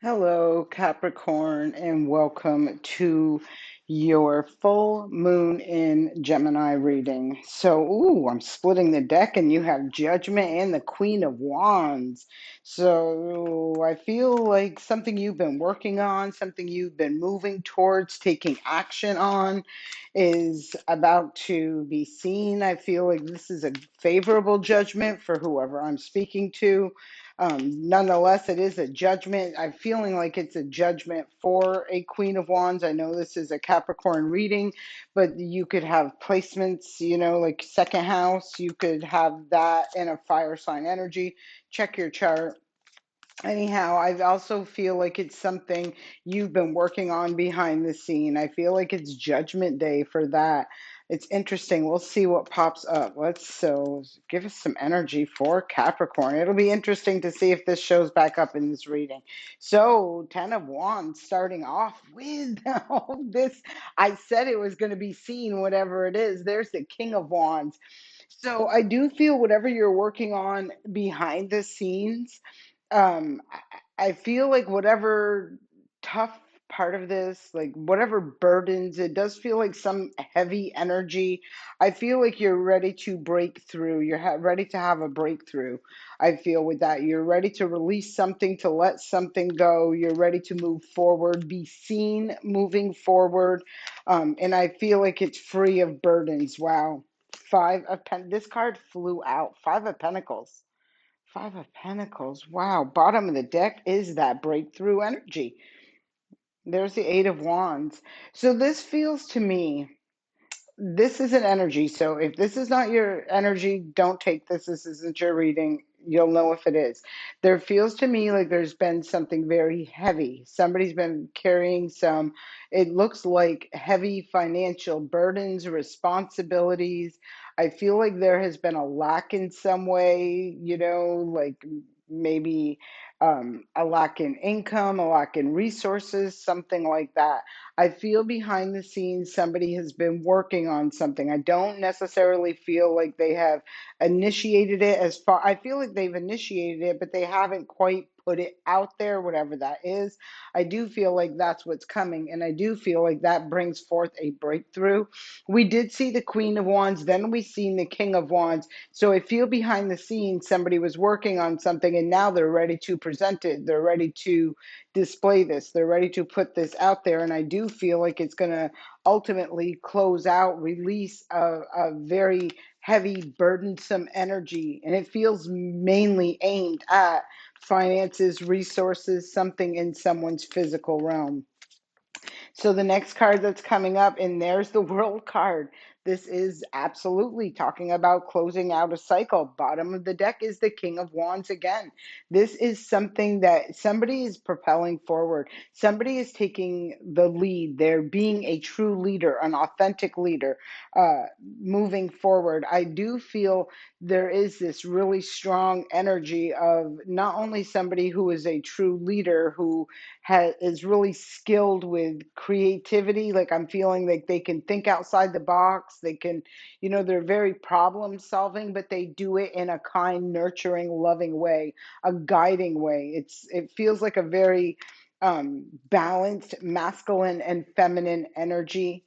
Hello, Capricorn, and welcome to your full moon in Gemini reading. I'm splitting the deck, and you have Judgment and the Queen of Wands. So, I feel like something you've been working on, something you've been moving towards, taking action on, is about to be seen. I feel like this is a favorable judgment for whoever I'm speaking to. Nonetheless, it is a judgment. I'm feeling like it's a judgment for a Queen of Wands. I know this is a Capricorn reading, but you could have placements, like second house. You could have that in a fire sign energy. Check your chart. Anyhow, I also feel like it's something you've been working on behind the scene. I feel like it's Judgment Day for that. It's interesting. We'll see what pops up. Let's give us some energy for Capricorn. It'll be interesting to see if this shows back up in this reading. So, Ten of Wands starting off with all this. I said it was going to be seen, whatever it is. There's the King of Wands. So, I do feel whatever you're working on behind the scenes, I feel like whatever tough part of this, like whatever burdens, it does feel like some heavy energy. I feel like you're ready to break through. You're ready to have a breakthrough. I feel with that. You're ready to release something, to let something go. You're ready to move forward, be seen moving forward. And I feel like it's free of burdens. Wow. This card flew out. Five of Pentacles. Five of Pentacles. Wow. Bottom of the deck is that breakthrough energy. There's the Eight of Wands. So this feels to me, this is an energy. So if this is not your energy, don't take this. This isn't your reading. You'll know if it is. There feels to me like there's been something very heavy. Somebody's been carrying some, it looks like heavy financial burdens, responsibilities. I feel like there has been a lack in some way, like maybe a lack in income, a lack in resources, something like that. I feel behind the scenes somebody has been working on something. I don't necessarily feel like they have initiated it as far. I feel like they've initiated it, but they haven't quite put it out there, whatever that is. I do feel like that's what's coming, and I do feel like that brings forth a breakthrough. We did see the Queen of Wands, then we seen the King of Wands. So I feel behind the scenes somebody was working on something, and now they're ready to present it. They're ready to display this. They're ready to put this out there. And I do feel like it's going to ultimately close out, release a very heavy, burdensome energy. And it feels mainly aimed at finances, resources, something in someone's physical realm. So the next card that's coming up, and there's the World card. This is absolutely talking about closing out a cycle. Bottom of the deck is the King of Wands again. This is something that somebody is propelling forward. Somebody is taking the lead. They're being a true leader, an authentic leader, uh, moving forward. I do feel there is this really strong energy of not only somebody who is a true leader, who is really skilled with creativity. Like I'm feeling like they can think outside the box. They can, they're very problem solving, but they do it in a kind, nurturing, loving way, a guiding way. It feels like a very balanced masculine and feminine energy.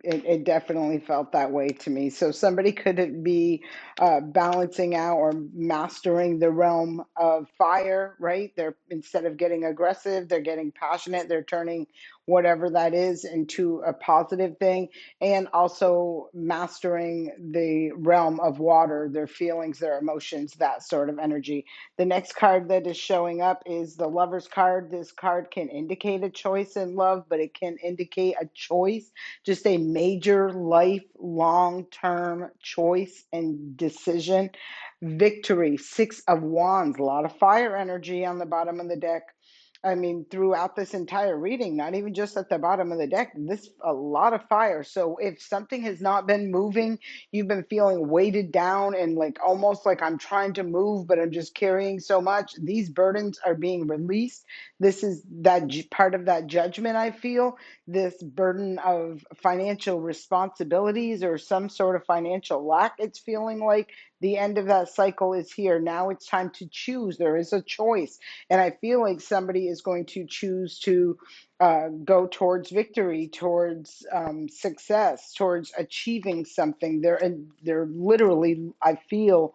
It definitely felt that way to me. So somebody could be balancing out or mastering the realm of fire, right? They're, instead of getting aggressive, they're getting passionate. They're turning whatever that is into a positive thing, and also mastering the realm of water, their feelings, their emotions, that sort of energy. The next card that is showing up is the Lover's card. This card can indicate a choice in love, but it can indicate a choice, just a major life long term choice and decision. Victory, Six of Wands, a lot of fire energy on the bottom of the deck. I mean, throughout this entire reading, not even just at the bottom of the deck, this a lot of fire. So if something has not been moving, you've been feeling weighted down and like almost like I'm trying to move, but I'm just carrying so much. These burdens are being released. This is that part of that judgment. I feel this burden of financial responsibilities or some sort of financial lack. It's feeling like The end of that cycle is here. Now it's time to choose. There is a choice. And I feel like somebody is going to choose to go towards victory, towards success, towards achieving something. They're literally, I feel,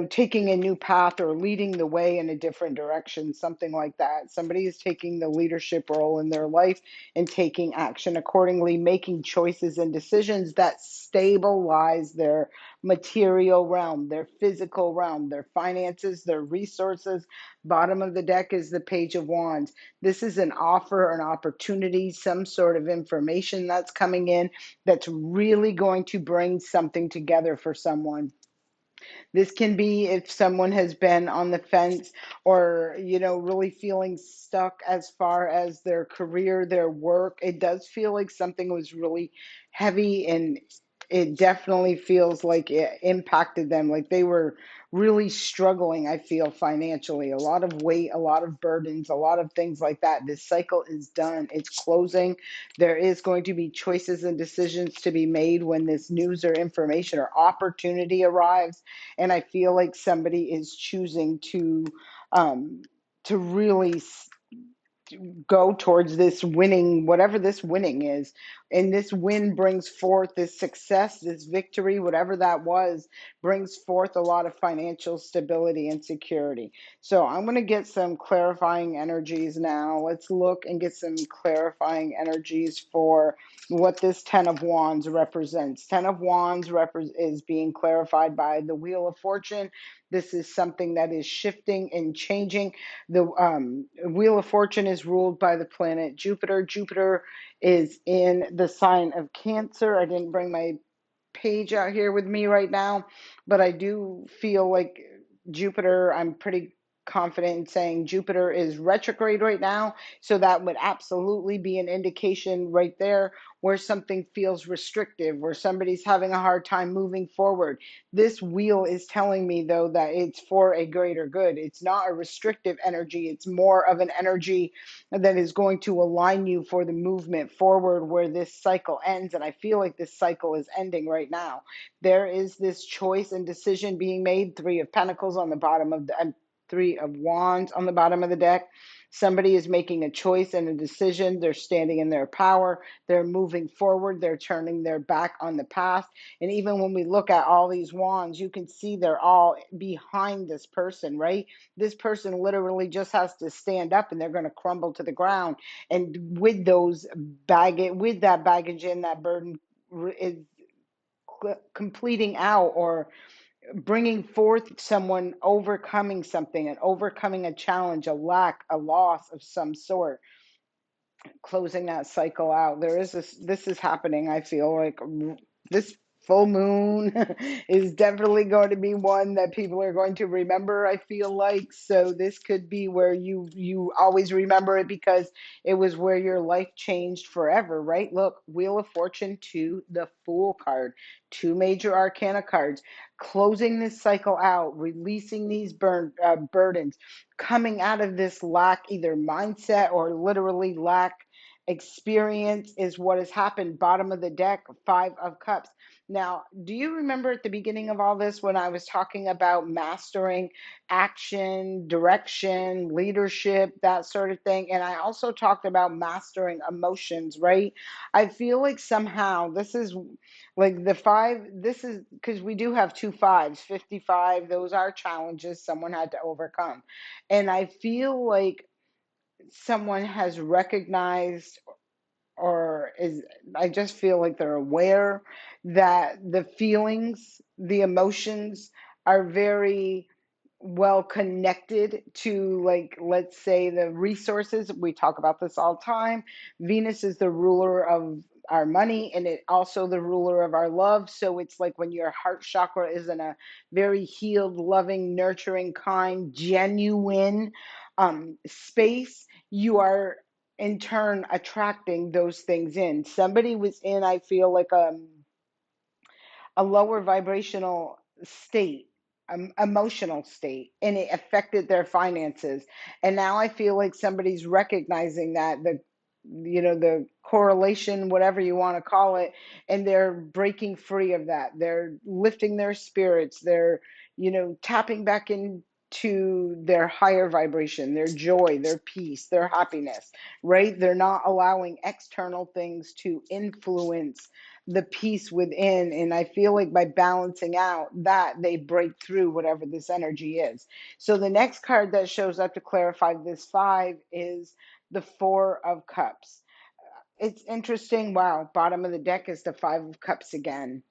taking a new path or leading the way in a different direction, something like that. Somebody is taking the leadership role in their life and taking action accordingly, making choices and decisions that stabilize their material realm, their physical realm, their finances, their resources. Bottom of the deck is the Page of Wands. This is an offer, an opportunity, some sort of information that's coming in that's really going to bring something together for someone. This can be if someone has been on the fence or, really feeling stuck as far as their career, their work. It does feel like something was really heavy, and it definitely feels like it impacted them. Like they were really struggling, I feel, financially. A lot of weight, a lot of burdens, a lot of things like that. This cycle is done. It's closing. There is going to be choices and decisions to be made when this news or information or opportunity arrives. And I feel like somebody is choosing um, to really go towards this winning, whatever this winning is. And this win brings forth this success, this victory, whatever that was, brings forth a lot of financial stability and security. So I'm going to get some clarifying energies now. Let's look and get some clarifying energies for what this Ten of Wands represents. Ten of Wands is being clarified by the Wheel of Fortune. This is something that is shifting and changing. The Wheel of Fortune is ruled by the planet Jupiter. Jupiter is in the sign of Cancer. I didn't bring my page out here with me right now, but I do feel like Jupiter, I'm pretty confident in saying Jupiter is retrograde right now. So that would absolutely be an indication right there where something feels restrictive, where somebody's having a hard time moving forward. This wheel is telling me, though, that it's for a greater good. It's not a restrictive energy, it's more of an energy that is going to align you for the movement forward where this cycle ends. And I feel like this cycle is ending right now. There is this choice and decision being made. Three of Pentacles on the bottom of the Three of Wands on the bottom of the deck. Somebody is making a choice and a decision. They're standing in their power. They're moving forward. They're turning their back on the past. And even when we look at all these wands, you can see they're all behind this person, right? This person literally just has to stand up and they're going to crumble to the ground. And with with that baggage and that burden is completing out or bringing forth someone overcoming something and overcoming a challenge, a lack, a loss of some sort, closing that cycle out. This is happening. I feel like this full moon is definitely going to be one that people are going to remember, I feel like. So this could be where you always remember it because it was where your life changed forever, right? Look, Wheel of Fortune to the Fool card, two major arcana cards, closing this cycle out, releasing these burdens, coming out of this lack, either mindset or literally lack experience, is what has happened. Bottom of the deck, Five of Cups. Now, do you remember at the beginning of all this when I was talking about mastering action, direction, leadership, that sort of thing? And I also talked about mastering emotions, right? I feel like somehow this is like the five, this is because we do have two fives, 55. Those are challenges someone had to overcome. And I feel like someone has recognized or is I just feel like they're aware that the feelings, the emotions are very well connected to, like, let's say the resources. We talk about this all the time. Venus is the ruler of our money and it also the ruler of our love. So it's like when your heart chakra is in a very healed, loving, nurturing, kind, genuine space, you are in turn attracting those things in. Somebody was in, I feel like a lower vibrational state, emotional state, and it affected their finances. And now I feel like somebody's recognizing that the correlation, whatever you want to call it, and they're breaking free of that. They're lifting their spirits. They're, tapping back into their higher vibration, their joy, their peace, their happiness, right? They're not allowing external things to influence the peace within. And I feel like by balancing out that, they break through whatever this energy is. So the next card that shows up to clarify this five is the Four of Cups. It's interesting. Wow, bottom of the deck is the Five of Cups again.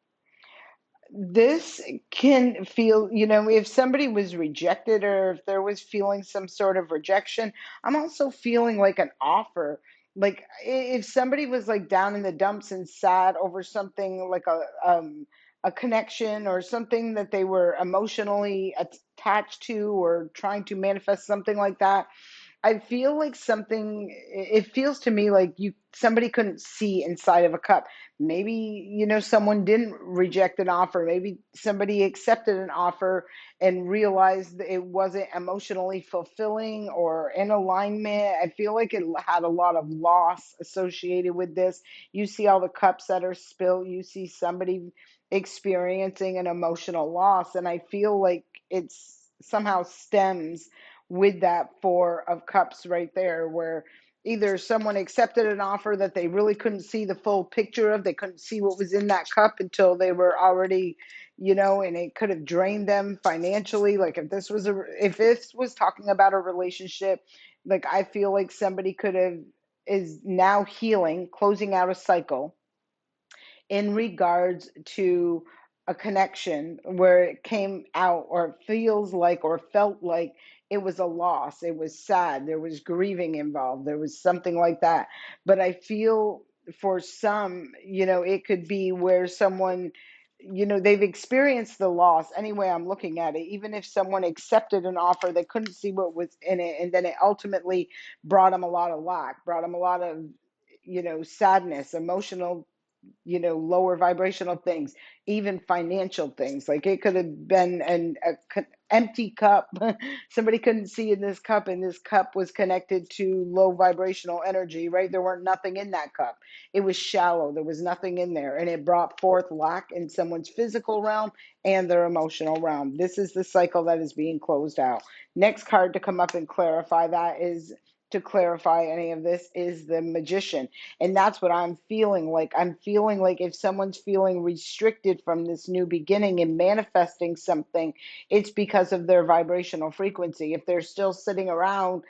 This can feel, if somebody was rejected or if there was feeling some sort of rejection, I'm also feeling like an offer. Like if somebody was like down in the dumps and sad over something like a connection or something that they were emotionally attached to or trying to manifest something like that, I feel like it feels to me like somebody couldn't see inside of a cup. Maybe, someone didn't reject an offer. Maybe somebody accepted an offer and realized that it wasn't emotionally fulfilling or in alignment. I feel like it had a lot of loss associated with this. You see all the cups that are spilled, you see somebody experiencing an emotional loss. And I feel like it's somehow stems with that Four of Cups right there, where either someone accepted an offer that they really couldn't see the full picture of, they couldn't see what was in that cup until they were already, and it could have drained them financially. Like if this was talking about a relationship, like I feel like somebody could have is now healing, closing out a cycle in regards to a connection where it came out or it feels like or felt like it was a loss. It was sad. There was grieving involved. There was something like that. But I feel for some, it could be where someone, they've experienced the loss anyway. I'm looking at it. Even if someone accepted an offer, they couldn't see what was in it. And then it ultimately brought them a lot of lack, brought them a lot of, sadness, emotional, lower vibrational things, even financial things. Like it could have been empty cup. Somebody couldn't see in this cup, and this cup was connected to low vibrational energy, right? There weren't nothing in that cup. It was shallow. There was nothing in there, and it brought forth lack in someone's physical realm and their emotional realm. This is the cycle that is being closed out. Next card to come up and clarify that is to clarify any of this is the Magician. And that's what I'm feeling like. I'm feeling like if someone's feeling restricted from this new beginning and manifesting something, it's because of their vibrational frequency. If they're still sitting around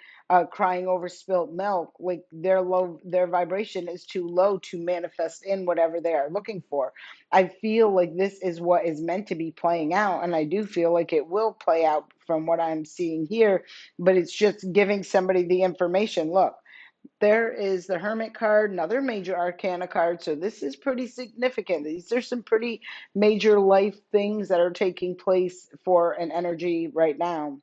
crying over spilt milk, like their vibration is too low to manifest in whatever they are looking for. I feel like this is what is meant to be playing out, and I do feel like it will play out from what I'm seeing here, but it's just giving somebody the information. Look, there is the Hermit card, another major arcana card. So this is pretty significant. These are some pretty major life things that are taking place for an energy right now.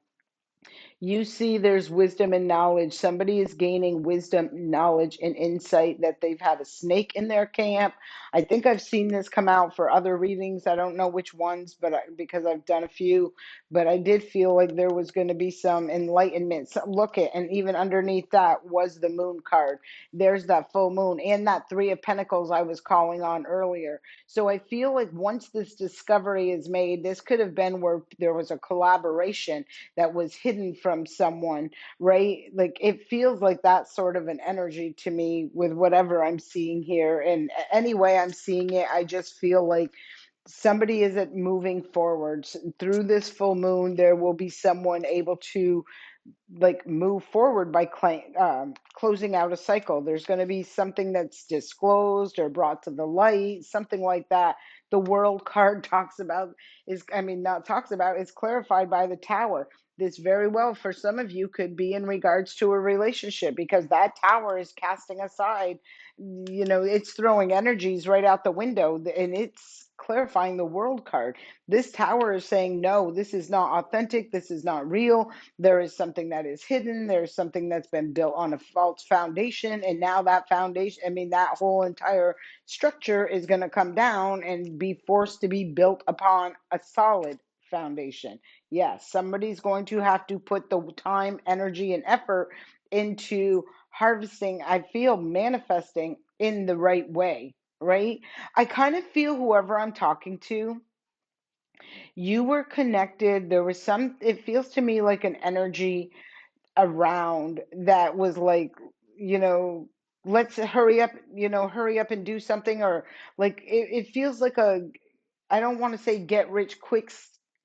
You see there's wisdom and knowledge. Somebody is gaining wisdom, knowledge, and insight that they've had a snake in their camp. I think I've seen this come out for other readings. I don't know which ones, but because I've done a few, but I did feel like there was going to be some enlightenment. So look at, and even underneath that was the moon card. There's that full moon and that Three of Pentacles I was calling on earlier. So I feel like once this discovery is made, this could have been where there was a collaboration that was hidden from someone, right? Like it feels like that sort of an energy to me with whatever I'm seeing here. And anyway, I'm seeing it, I just feel like somebody isn't moving forwards through this full moon. There will be someone able to like move forward by closing out a cycle. There's going to be something that's disclosed or brought to the light, something like that. The World card talks about is, I mean, not talks about, is clarified by the Tower. This very well for some of you could be in regards to a relationship, because that Tower is casting aside, it's throwing energies right out the window, and it's clarifying the World card. This Tower is saying, no, this is not authentic, this is not real. There is something that is hidden. There's something that's been built on a false foundation. And now that foundation, I mean, that whole entire structure is going to come down and be forced to be built upon a solid foundation. Yes, somebody's going to have to put the time, energy, and effort into harvesting, I feel, manifesting in the right way, right? I kind of feel whoever I'm talking to, you were connected. There was some, it feels to me like an energy around that was like, you know, let's hurry up, hurry up and do something, or like it feels like a, I don't want to say get rich quick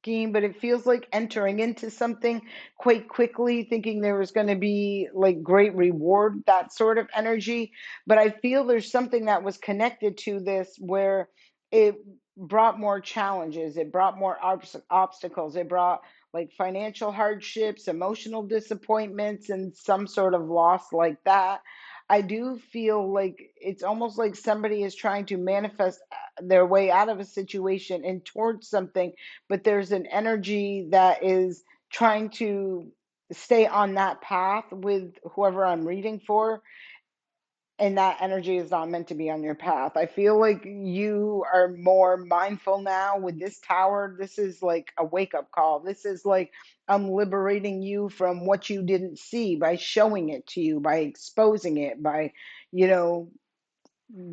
scheme, but it feels like entering into something quite quickly, thinking there was going to be like great reward, that sort of energy. But I feel there's something that was connected to this where it brought more challenges, it brought more obstacles, it brought like financial hardships, emotional disappointments, and some sort of loss like that. I do feel like it's almost like somebody is trying to manifest their way out of a situation and towards something, but there's an energy that is trying to stay on that path with whoever I'm reading for, and that energy is not meant to be on your path. I feel like you are more mindful now with this tower. This is like a wake up call. This is like I'm liberating you from what you didn't see by showing it to you, by exposing it, by, you know,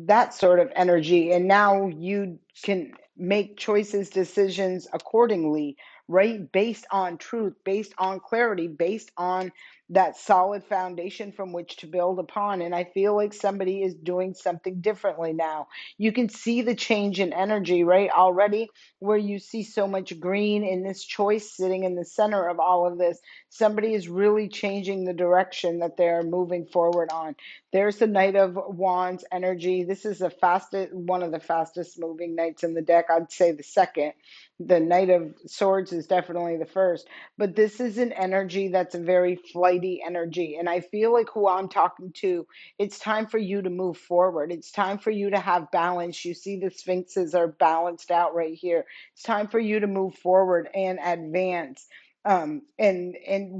that sort of energy. And now you can make choices, decisions accordingly, right? Based on truth, based on clarity, based on that solid foundation from which to build upon. And I feel like somebody is doing something differently now. You can see the change in energy, right? Already, where you see so much green in this choice sitting in the center of all of this. Somebody is really changing the direction that they're moving forward on. There's the Knight of Wands energy. This is the fastest, one of the fastest moving knights in the deck. I'd say the second. The Knight of Swords is definitely the first. But this is an energy that's a very flighty energy. And I feel like who I'm talking to, it's time for you to move forward. It's time for you to have balance. You see the sphinxes are balanced out right here. It's time for you to move forward and advance. And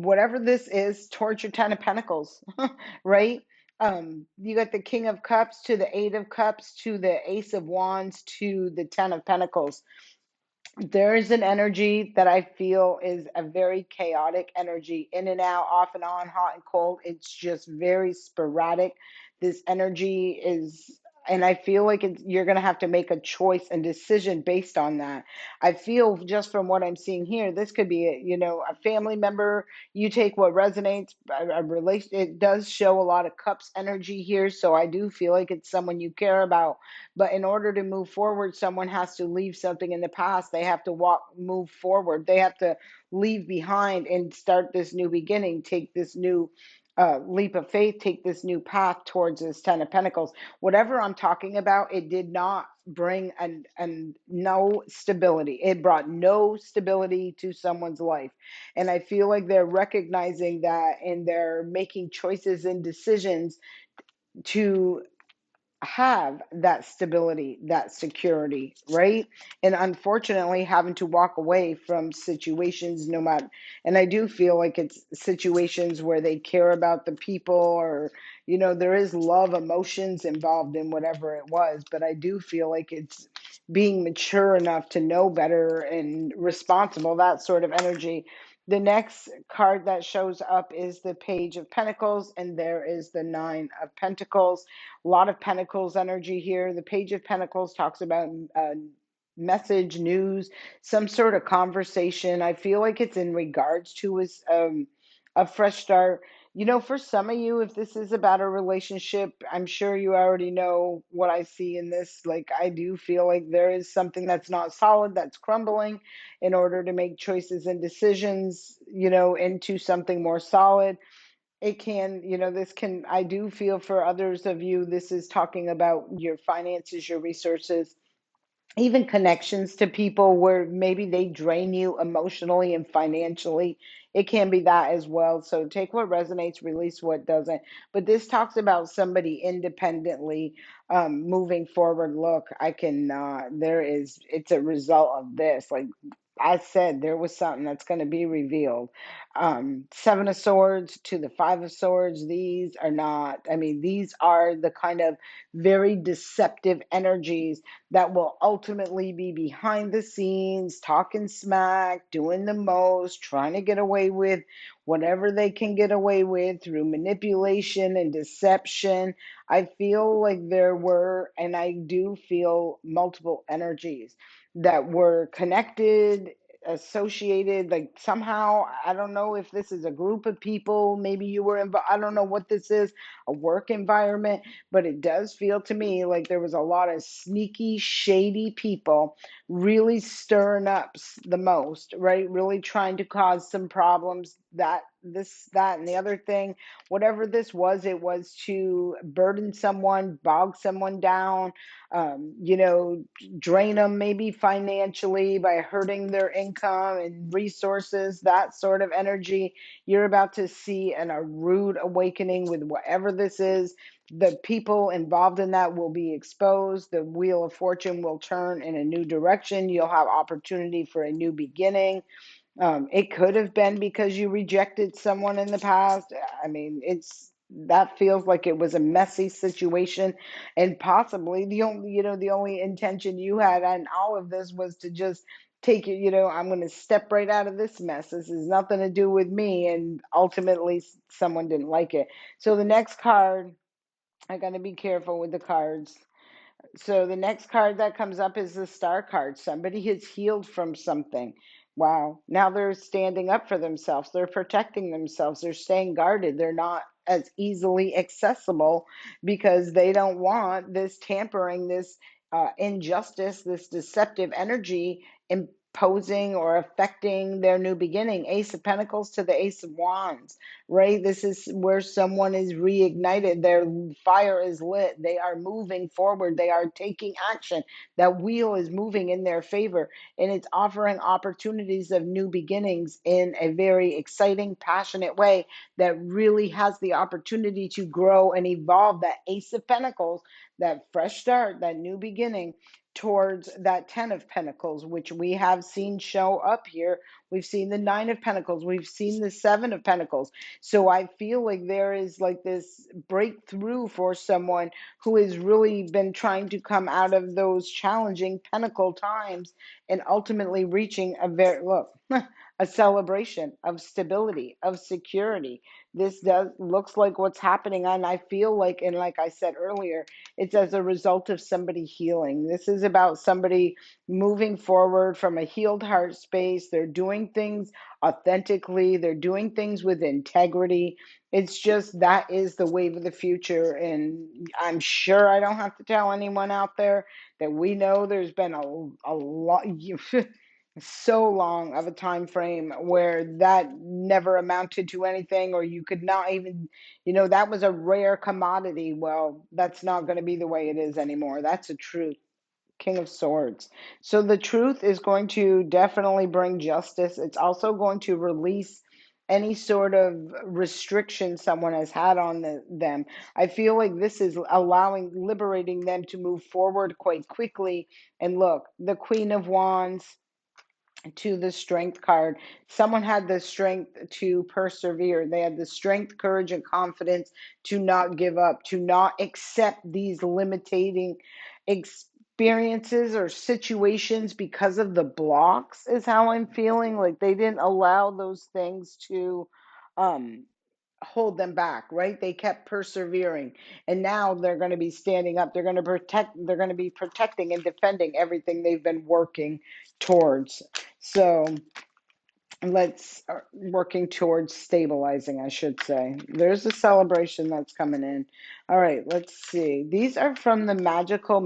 whatever this is towards your Ten of Pentacles, right? You got the King of Cups to the Eight of Cups to the Ace of Wands to the Ten of Pentacles. There is an energy that I feel is a very chaotic energy, in and out, off and on, hot and cold. It's just very sporadic. This energy is, and I feel like you're going to have to make a choice and decision based on that. I feel just from what I'm seeing here, this could be, a family member. You take what resonates, a relation. It does show a lot of cups energy here. So I do feel like it's someone you care about, but in order to move forward, someone has to leave something in the past. They have to move forward. They have to leave behind and start this new beginning, take this new leap of faith, take this new path towards this Ten of Pentacles. Whatever I'm talking about, it did not bring and no stability. It brought no stability to someone's life. And I feel like they're recognizing that, and they're making choices and decisions to have that stability, that security, right? And unfortunately, having to walk away from situations, no matter, and I do feel like it's situations where they care about the people, or, there is love, emotions involved in whatever it was, but I do feel like it's being mature enough to know better and responsible, that sort of energy. The next card that shows up is the Page of Pentacles, and there is the Nine of Pentacles. A lot of Pentacles energy here. The Page of Pentacles talks about message, news, some sort of conversation. I feel like it's in regards to a fresh start. For some of you, if this is about a relationship, I'm sure you already know what I see in this. Like, I do feel like there is something that's not solid, that's crumbling, in order to make choices and decisions, into something more solid. It can, this can, I do feel for others of you, this is talking about your finances, your resources, even connections to people where maybe they drain you emotionally and financially. It can be that as well. So take what resonates, release what doesn't. But this talks about somebody independently moving forward. Look, I can, it's a result of this. Like, I said there was something that's going to be revealed. Seven of Swords to the Five of Swords. These are not, I mean, these are the kind of very deceptive energies that will ultimately be behind the scenes, talking smack, doing the most, trying to get away with whatever they can get away with through manipulation and deception. I feel like there were, and I do feel multiple energies that were connected, associated, like somehow. I don't know if this is a group of people, maybe you were involved. I don't know what this is, a work environment, but it does feel to me like there was a lot of sneaky, shady people really stirring up the most, right? Really trying to cause some problems. That, this, that, and the other thing, whatever this was, it was to burden someone, bog someone down, you know, drain them maybe financially by hurting their income and resources, that sort of energy. You're about to see a rude awakening with whatever this is. The people involved in that will be exposed. The wheel of fortune will turn in a new direction. You'll have opportunity for a new beginning. It could have been because you rejected someone in the past. I mean, it's, that feels like it was a messy situation, and possibly the only, you know, the only intention you had on all of this was to just take it, you know, I'm going to step right out of this mess. This has nothing to do with me, and ultimately someone didn't like it. So the next card, I got to be careful with the cards. So the next card that comes up is the Star card. Somebody has healed from something. Wow. Now they're standing up for themselves. They're protecting themselves. They're staying guarded. They're not as easily accessible because they don't want this tampering, this injustice, this deceptive energy imposing or affecting their new beginning. Ace of Pentacles to the Ace of Wands, right? This is where someone is reignited. Their fire is lit. They are moving forward. They are taking action. That wheel is moving in their favor, and it's offering opportunities of new beginnings in a very exciting, passionate way that really has the opportunity to grow and evolve. That Ace of Pentacles, that fresh start, that new beginning, towards that Ten of Pentacles, which we have seen show up here. We've seen the Nine of Pentacles. We've seen the Seven of Pentacles. So I feel like there is like this breakthrough for someone who has really been trying to come out of those challenging pentacle times and ultimately reaching a very, look, a celebration of stability, of security. This does looks like what's happening, and I feel like, and like I said earlier, it's as a result of somebody healing. This is about somebody moving forward from a healed heart space. They're doing things authentically, they're doing things with integrity. It's just that is the wave of the future. And I'm sure I don't have to tell anyone out there that we know there's been a lot, so long of a time frame where that never amounted to anything, or you could not even, you know, that was a rare commodity. Well, that's not going to be the way it is anymore. That's a truth. King of Swords. So the truth is going to definitely bring justice. It's also going to release any sort of restriction someone has had on them. I feel like this is allowing, liberating them to move forward quite quickly. And look, the Queen of Wands to the Strength card. Someone had the strength to persevere. They had the strength, courage, and confidence to not give up, to not accept these limiting experiences or situations because of the blocks, is how I'm feeling. Like they didn't allow those things to um hold them back, right? They kept persevering, and now they're going to be standing up. They're going to protect, they're going to be protecting and defending everything they've been working towards. So let's working towards stabilizing, I should say. There's a celebration that's coming in. All right, let's see. These are from the mindful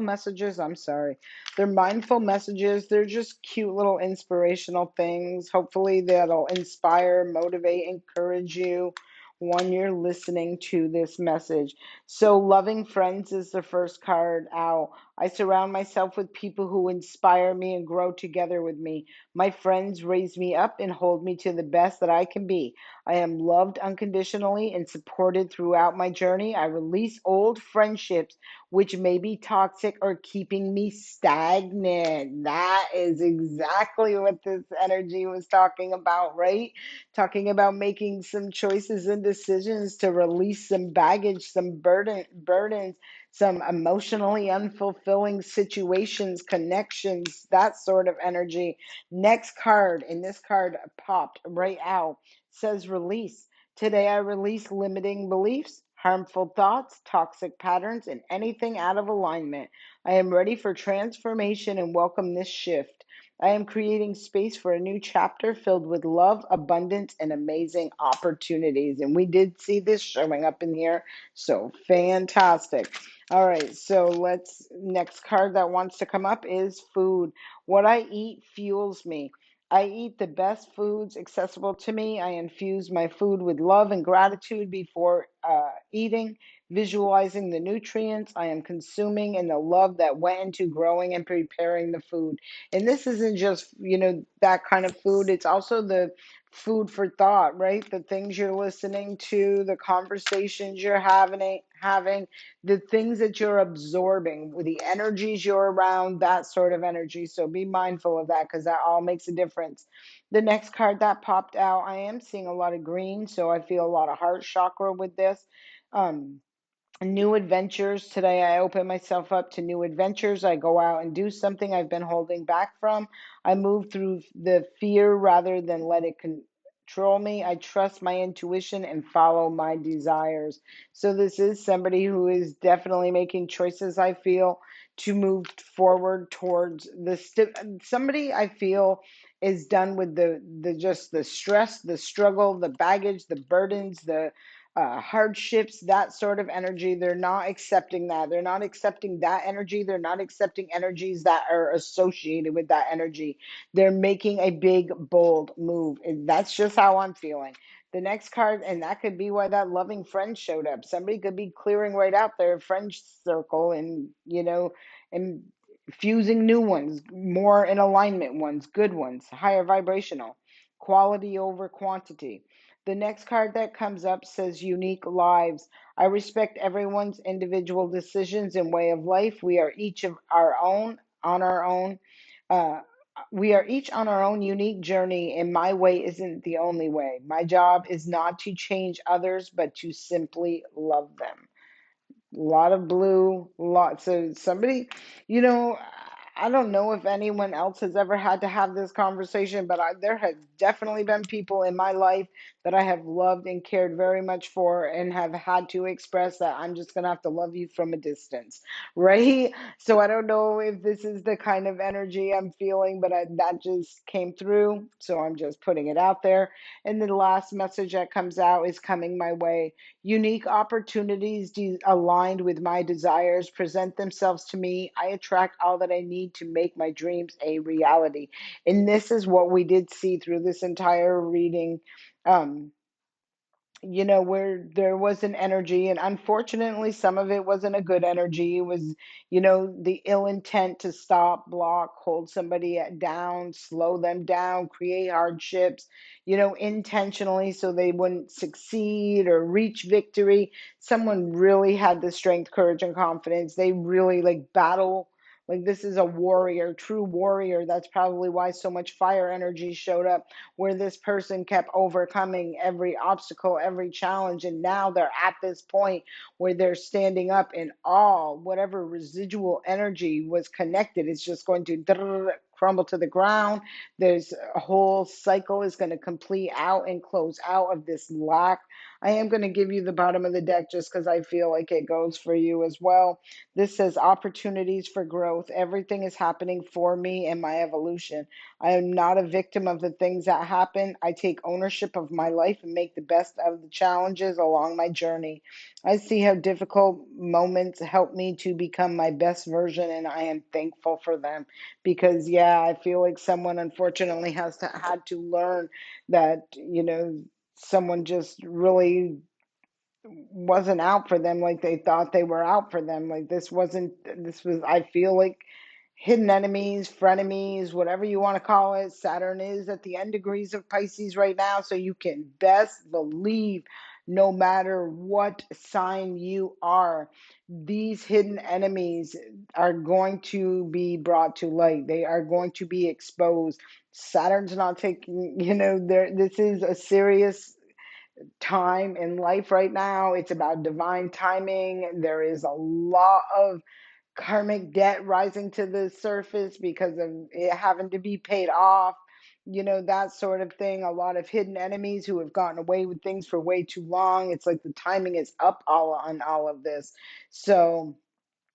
messages. I'm sorry, they're mindful messages. They're just cute little inspirational things. Hopefully that'll inspire, motivate, encourage you when you're listening to this message. So loving friends is the first card out. I surround myself with people who inspire me and grow together with me. My friends raise me up and hold me to the best that I can be. I am loved unconditionally and supported throughout my journey. I release old friendships which may be toxic or keeping me stagnant. That is exactly what this energy was talking about, right? Talking about making some choices and decisions to release some baggage, some burdens, some emotionally unfulfilling situations, connections, that sort of energy. Next card, and this card popped right out, says release. Today I release limiting beliefs, harmful thoughts, toxic patterns, and anything out of alignment. I am ready for transformation and welcome this shift. I am creating space for a new chapter filled with love, abundance, and amazing opportunities. And we did see this showing up in here. So fantastic. All right, so next card that wants to come up is food. What I eat fuels me. I eat the best foods accessible to me. I infuse my food with love and gratitude before eating, visualizing the nutrients I am consuming and the love that went into growing and preparing the food. And this isn't just, that kind of food, it's also the food for thought, right? The things you're listening to, the conversations you're having, the things that you're absorbing, the energies you're around, that sort of energy. So be mindful of that because that all makes a difference. The next card that popped out, I am seeing a lot of green, so I feel a lot of heart chakra with this. Um, New adventures. Today, I open myself up to new adventures. I go out and do something I've been holding back from. I move through the fear rather than let it control me. I trust my intuition and follow my desires. So, this is somebody who is definitely making choices, I feel, to move forward towards somebody I feel is done with the just the stress, the struggle, the baggage, the burdens, the hardships, that sort of energy. They're not accepting that. They're not accepting that energy. They're not accepting energies that are associated with that energy. They're making a big, bold move. And that's just how I'm feeling. The next card, and that could be why that loving friend showed up. Somebody could be clearing right out their friend circle and fusing new ones, more in alignment ones, good ones, higher vibrational, quality over quantity. The next card that comes up says unique lives. I respect everyone's individual decisions and way of life. We are each of our own, on our own. Uh, we are each on our own unique journey, and my way isn't the only way. My job is not to change others, but to simply love them. A lot of blue, lots of somebody, you know, I don't know if anyone else has ever had to have this conversation, but there have definitely been people in my life that I have loved and cared very much for and have had to express that I'm just going to have to love you from a distance, right? So I don't know if this is the kind of energy I'm feeling, but that just came through. So I'm just putting it out there. And the last message that comes out is coming my way. Unique opportunities aligned with my desires present themselves to me. I attract all that I need to make my dreams a reality. And this is what we did see through this entire reading. Um, where there was an energy, and unfortunately, some of it wasn't a good energy. It was, the ill intent to stop, block, hold somebody down, slow them down, create hardships, intentionally so they wouldn't succeed or reach victory. Someone really had the strength, courage, and confidence. They really like battle. Like this is a warrior, true warrior. That's probably why so much fire energy showed up, where this person kept overcoming every obstacle, every challenge, and now they're at this point where they're standing up and all whatever residual energy was connected is just going to crumble to the ground. There's a whole cycle is going to complete out and close out of this lack. I am going to give you the bottom of the deck just because I feel like it goes for you as well. This says opportunities for growth. Everything is happening for me and my evolution. I am not a victim of the things that happen. I take ownership of my life and make the best of the challenges along my journey. I see how difficult moments help me to become my best version, and I am thankful for them. Because, yeah, I feel like someone unfortunately had to learn that, someone just really wasn't out for them like they thought they were out for them. Like this was, I feel like, hidden enemies, frenemies, whatever you want to call it. Saturn is at the end degrees of Pisces right now, so you can best believe, no matter what sign you are, these hidden enemies are going to be brought to light. They are going to be exposed. Saturn's not taking, there, this is a serious time in life right now. It's about divine timing. There is a lot of karmic debt rising to the surface because of it having to be paid off, that sort of thing. A lot of hidden enemies who have gotten away with things for way too long. It's like the timing is up all on all of this. So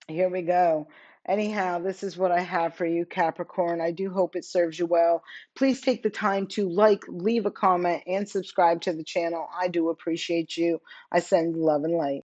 here we go. Anyhow, this is what I have for you, Capricorn. I do hope it serves you well. Please take the time to like, leave a comment, and subscribe to the channel. I do appreciate you. I send love and light.